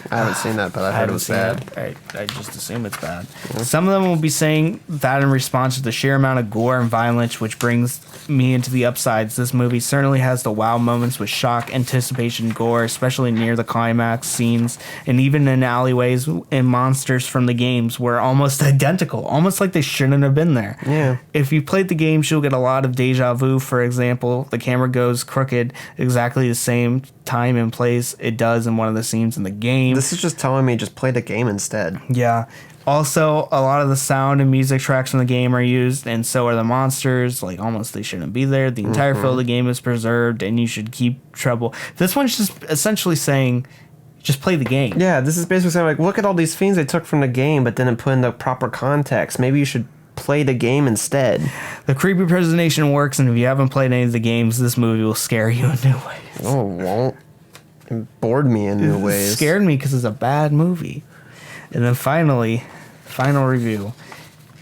I haven't seen that, but I heard it was bad. I just assume it's bad. Mm-hmm. Some of them will be saying that in response to the sheer amount of gore and violence, which brings me into the upsides. This movie certainly has the wow moments with shock, anticipation, gore, especially near the climax scenes, and even in alleyways and monsters from the games were almost identical, almost like they shouldn't have been there. Yeah. If you played the games, you'll get a lot of deja vu. For example, the camera goes crooked exactly the same time and place it does in one of the scenes in the game. This is just telling me just play the game instead. Yeah. Also, a lot of the sound and music tracks from the game are used, and so are the monsters. Like, almost they shouldn't be there. The entire feel of the game is preserved, and you should keep trouble. This one's just essentially saying, just play the game. Yeah, this is basically saying, like, look at all these themes they took from the game, but didn't put in the proper context. Maybe you should play the game instead. The creepy presentation works, and if you haven't played any of the games, this movie will scare you in new ways. Oh, it won't. It bored me in new ways. It scared me because it's a bad movie. And then finally, final review.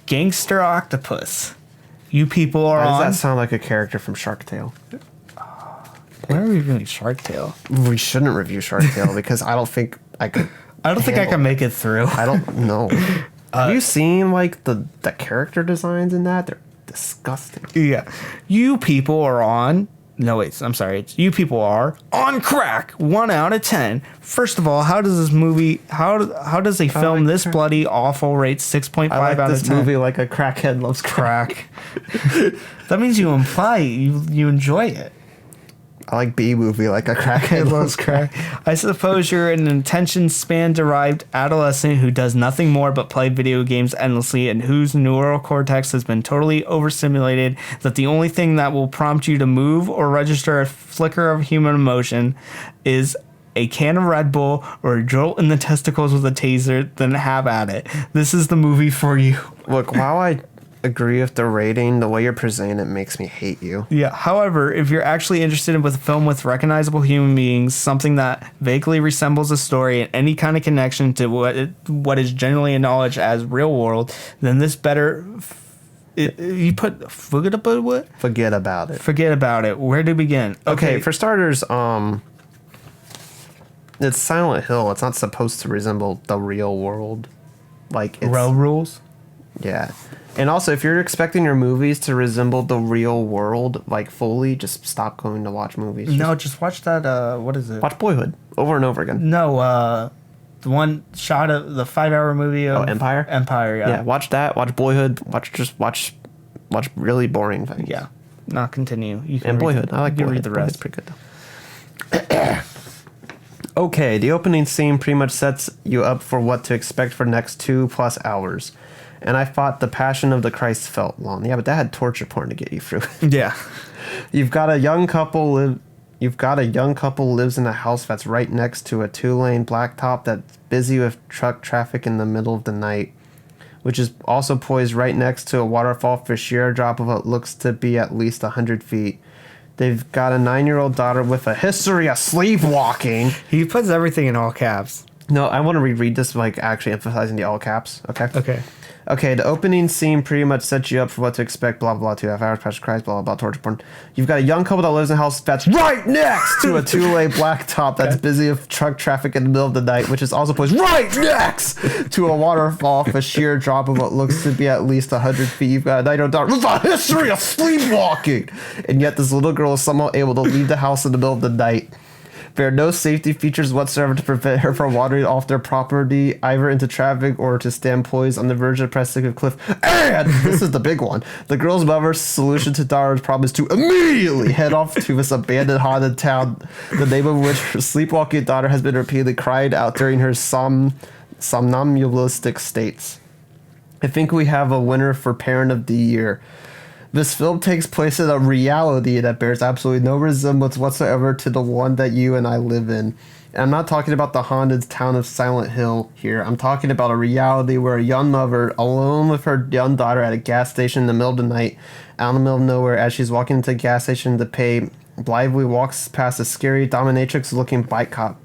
Gangster Octopus. You people are on... Why does that sound like a character from Shark Tale? Why are we reviewing Shark Tale? We shouldn't review Shark Tale because I don't think I could... I don't think I can make it through. I don't know. Have you seen, like, the character designs in that? They're disgusting. Yeah. You people are on... No, wait, I'm sorry. It's you people are on crack. 1 out of 10. First of all, how does this movie... How does a film this bloody awful rate 6.5 out of 10? This movie like a crackhead loves crack. That means you imply you enjoy it. I like B-movie like a crackhead loves crack. I suppose you're an attention span derived adolescent who does nothing more but play video games endlessly and whose neural cortex has been totally overstimulated, that the only thing that will prompt you to move or register a flicker of human emotion is a can of Red Bull or a jolt in the testicles with a taser, then have at it. This is the movie for you. Look, while I agree with the rating, the way you're presenting it makes me hate you. Yeah. However, if you're actually interested with a film with recognizable human beings, something that vaguely resembles a story and any kind of connection to what is generally acknowledged as real world, then this better. You put forget about what? Forget about it. Forget about it. Where to begin? Okay, for starters, it's Silent Hill. It's not supposed to resemble the real world. Like it's Real rules. Yeah. And also, if you're expecting your movies to resemble the real world, like, fully, just stop going to watch movies. No, just watch that, what is it? Watch Boyhood over and over again. No, the one shot of the 5-hour movie of... Empire? Empire, yeah. Yeah, watch that, watch Boyhood, watch really boring things. Yeah. Not continue. You can and Boyhood. I like you Boyhood. Read the rest. Boyhood's pretty good, though. Okay, the opening scene pretty much sets you up for what to expect for the next 2+ hours. And I thought the Passion of the Christ felt long. Yeah, but that had torture porn to get you through. Yeah. You've got a young couple lives in a house that's right next to a 2-lane blacktop that's busy with truck traffic in the middle of the night, which is also poised right next to a waterfall for sheer drop of what looks to be at least 100 feet. They've got a 9-year-old daughter with a history of sleepwalking. He puts everything in all caps. No, I want to reread this, like, actually emphasizing the all caps. Okay. Okay, the opening scene pretty much sets you up for what to expect, blah, blah, 2.5 hours, Passion Christ, blah, blah, blah, torture porn. You've got a young couple that lives in a house that's right next to a 2-lane blacktop that's busy with truck traffic in the middle of the night, which is also poised right next to a waterfall for sheer drop of what looks to be at least 100 feet. You've got a 9-year-old daughter with a history of sleepwalking, and yet this little girl is somehow able to leave the house in the middle of the night. There are no safety features whatsoever to prevent her from wandering off their property, either into traffic or to stand poised on the verge of a precipice cliff. And this is the big one. The girl's mother's solution to daughter's problem is to immediately head off to this abandoned haunted town, the name of which her sleepwalking daughter has been repeatedly cried out during her somnambulistic states. I think we have a winner for Parent of the Year. This film takes place in a reality that bears absolutely no resemblance whatsoever to the one that you and I live in. And I'm not talking about the haunted town of Silent Hill here. I'm talking about a reality where a young mother, alone with her young daughter at a gas station in the middle of the night, out in the middle of nowhere, as she's walking into a gas station to pay, blithely walks past a scary dominatrix-looking bike cop.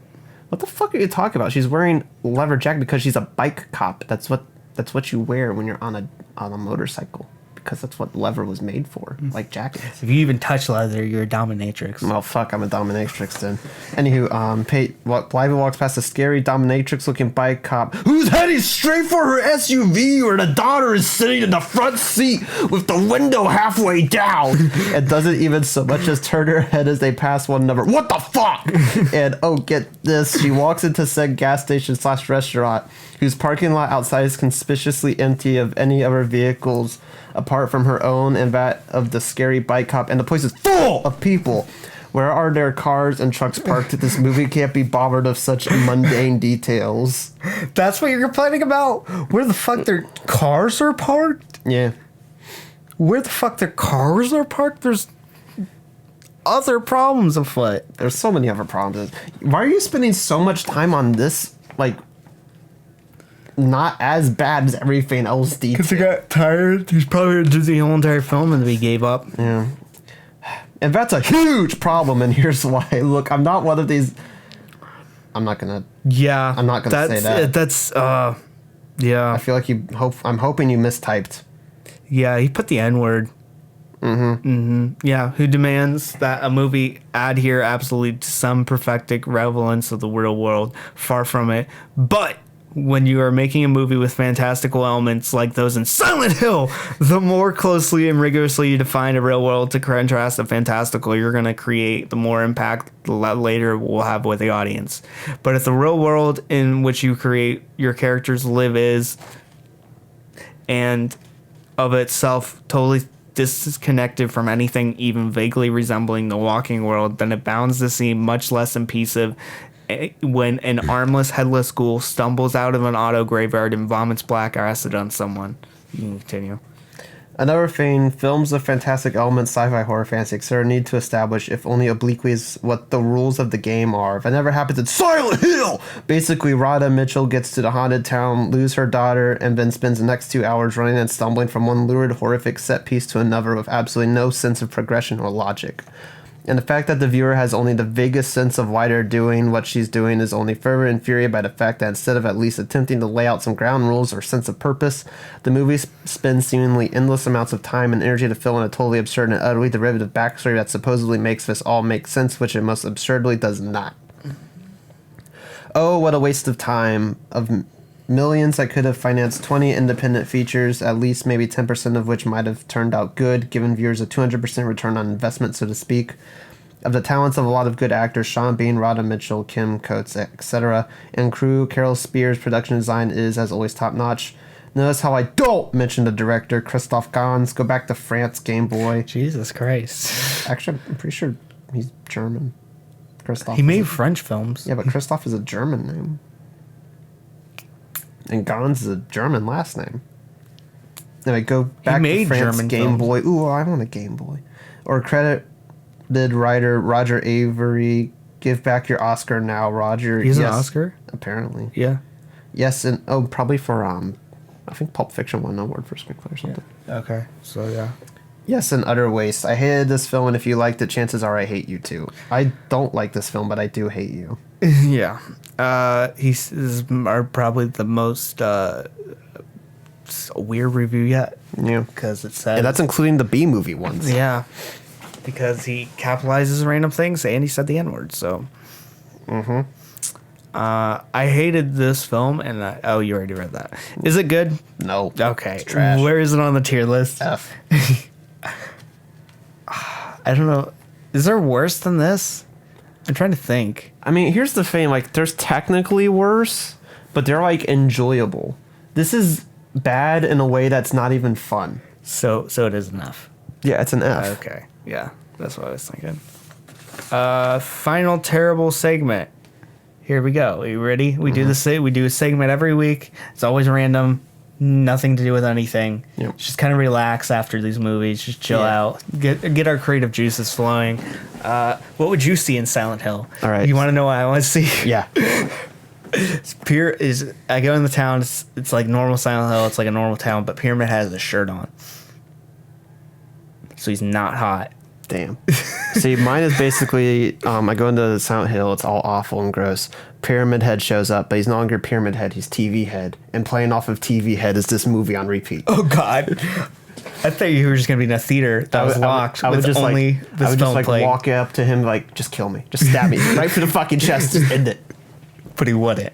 What the fuck are you talking about? She's wearing leather jacket because she's a bike cop. That's what you wear when you're on a motorcycle. Because that's what leather was made for, like jackets. If you even touch leather, you're a dominatrix. Well, fuck, I'm a dominatrix then. Anywho, Blythe walks past a scary dominatrix-looking bike cop who's heading straight for her SUV where the daughter is sitting in the front seat with the window halfway down and doesn't even so much as turn her head as they pass one another. What the fuck? And, oh, get this, she walks into said gas station/restaurant whose parking lot outside is conspicuously empty of any other vehicles apart from her own and that of the scary bike cop, and the place is full of people. Where are their cars and trucks parked? This movie can't be bothered of such mundane details. That's what you're complaining about? Where the fuck their cars are parked? Yeah. Where the fuck their cars are parked? There's other problems afoot. There's so many other problems. Why are you spending so much time on this, like, not as bad as everything else detail? Because he got tired. He's probably going to do the whole entire film and he gave up. Yeah. And that's a huge problem, and here's why. Look, I'm not one of these... I'm not going to say that. That's, yeah. I feel like I'm hoping you mistyped. Yeah, he put the N-word. Yeah, who demands that a movie adhere absolutely to some perfected relevance of the real world. Far from it. But when you are making a movie with fantastical elements like those in Silent Hill, the more closely and rigorously you define a real world to contrast the fantastical you're going to create, the more impact later will have with the audience. But if the real world in which you create your characters live is, and of itself totally disconnected from anything even vaguely resembling the walking world, then it bounds to seem much less impressive when an armless, headless ghoul stumbles out of an auto graveyard and vomits black acid on someone. You can continue. Another thing, films of fantastic elements, sci-fi, horror, fantasy, etc. need to establish, if only obliquely, what the rules of the game are. If it never happens in Silent Hill! Basically, Rhoda Mitchell gets to the haunted town, loses her daughter, and then spends the next 2 hours running and stumbling from one lurid, horrific set piece to another with absolutely no sense of progression or logic. And the fact that the viewer has only the vaguest sense of why they're doing what she's doing is only further infuriated by the fact that instead of at least attempting to lay out some ground rules or sense of purpose, the movie spends seemingly endless amounts of time and energy to fill in a totally absurd and utterly derivative backstory that supposedly makes this all make sense, which it most absurdly does not. Oh, what a waste of time, of millions that could have financed 20 independent features, at least maybe 10% of which might have turned out good, given viewers a 200% return on investment, so to speak. Of the talents of a lot of good actors, Sean Bean, Rhoda Mitchell, Kim Coates, etc., and crew, Carol Spears' production design is, as always, top-notch. Notice how I don't mention the director, Christophe Gans. Go back to France, Game Boy. Jesus Christ. Actually, I'm pretty sure he's German. Christophe. He made French films. Yeah, but Christophe is a German name. And Gans is a German last name. Anyway, go back to France, German Game films. Boy. Ooh, I want a Game Boy. Or credited writer Roger Avery. Give back your Oscar now, Roger. He's an Oscar? Apparently. Yeah. Yes, and probably for I think Pulp Fiction won an award for screenplay or something. Yeah. Okay, so yeah. Yes, and utter waste. I hated this film, and if you liked it, chances are I hate you too. I don't like this film, but I do hate you. Yeah. He's probably the most weird review yet. Yeah. Because it said... And that's including the B-movie ones. Yeah. Because he capitalizes random things and he said the N-word, so... Mm-hmm. I hated this film, and you already read that. Is it good? No. Okay. It's trash. Where is it on the tier list? F. I don't know. Is there worse than this? I'm trying to think. I mean, here's the thing. Like, there's technically worse, but they're, like, enjoyable. This is bad in a way that's not even fun. So it is an F. Yeah, it's an F. Okay. Yeah, that's what I was thinking. Final terrible segment. Here we go. Are you ready? We do a segment every week. It's always random. nothing to do with anything. Yep. Just kind of relax after these movies. Just chill out. Get our creative juices flowing. What would you see in Silent Hill? All right. You want to know what I want to see? Yeah. I go in the town. It's like normal Silent Hill. It's like a normal town, but Pyramid has a shirt on, so he's not hot. Damn. See, mine is basically, I go into Silent Hill, it's all awful and gross. Pyramid Head shows up, but he's no longer Pyramid Head, he's TV Head. And playing off of TV Head is this movie on repeat. Oh, God. I thought you were just going to be in a theater that was locked. I would just playing. walk up to him, like, just kill me. Just stab me right for the fucking chest, just end it. But he wouldn't.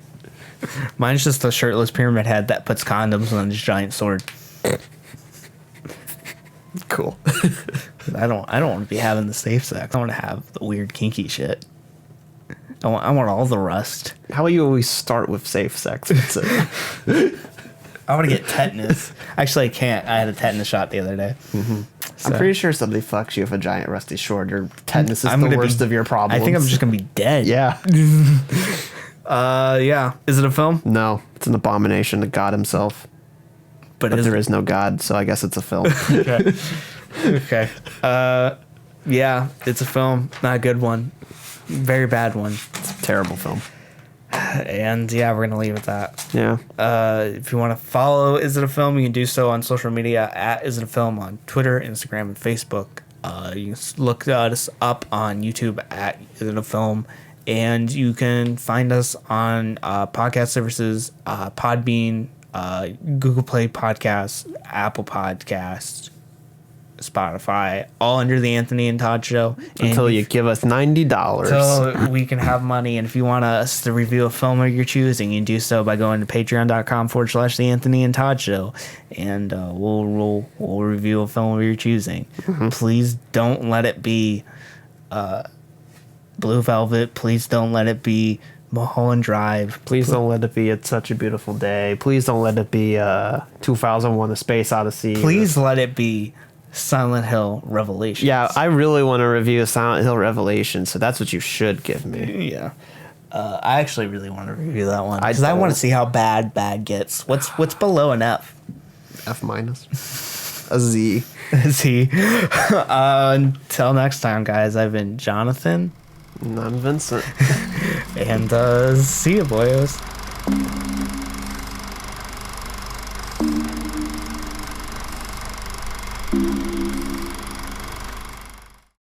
Mine's just a shirtless Pyramid Head that puts condoms on his giant sword. Cool. I don't want to be having the safe sex. I want to have the weird kinky shit. I want all the rust. How about you always start with safe sex? I want to get tetanus. Actually, I can't. I had a tetanus shot the other day. Mm-hmm. So. I'm pretty sure somebody fucks you with a giant rusty sword. Your tetanus is the worst of your problems. I think I'm just going to be dead. Yeah. Yeah. Is it a film? No. It's an abomination to God himself. But there is no God, so I guess it's a film. Okay. Yeah, it's a film. Not a good one. Very bad one. It's a terrible film. And yeah, we're gonna leave it at that. Yeah. If you want to follow Is It a Film, you can do so on social media at Is It a Film on Twitter, Instagram, and Facebook. You can look us up on YouTube at Is It a Film, and you can find us on podcast services, Podbean, Google Play Podcasts, Apple Podcasts, Spotify, all under the Anthony and Todd Show. Until you give us $90. Until we can have money. And if you want us to review a film of your choosing, you can do so by going to patreon.com/the Anthony and Todd Show. And we'll review a film of your choosing. Mm-hmm. Please don't let it be Blue Velvet. Please don't let it be Mulholland Drive. Please don't let it be It's Such a Beautiful Day. Please don't let it be 2001 A Space Odyssey. Please let it be Silent Hill Revelations. Yeah, I really want to review Silent Hill Revelations, so that's what you should give me. Yeah. I actually really want to review that one because I want to see how bad gets. What's below an F? F minus. A Z. A Z. Until next time, guys, I've been Jonathan. And I'm Vincent. And see you, boyos.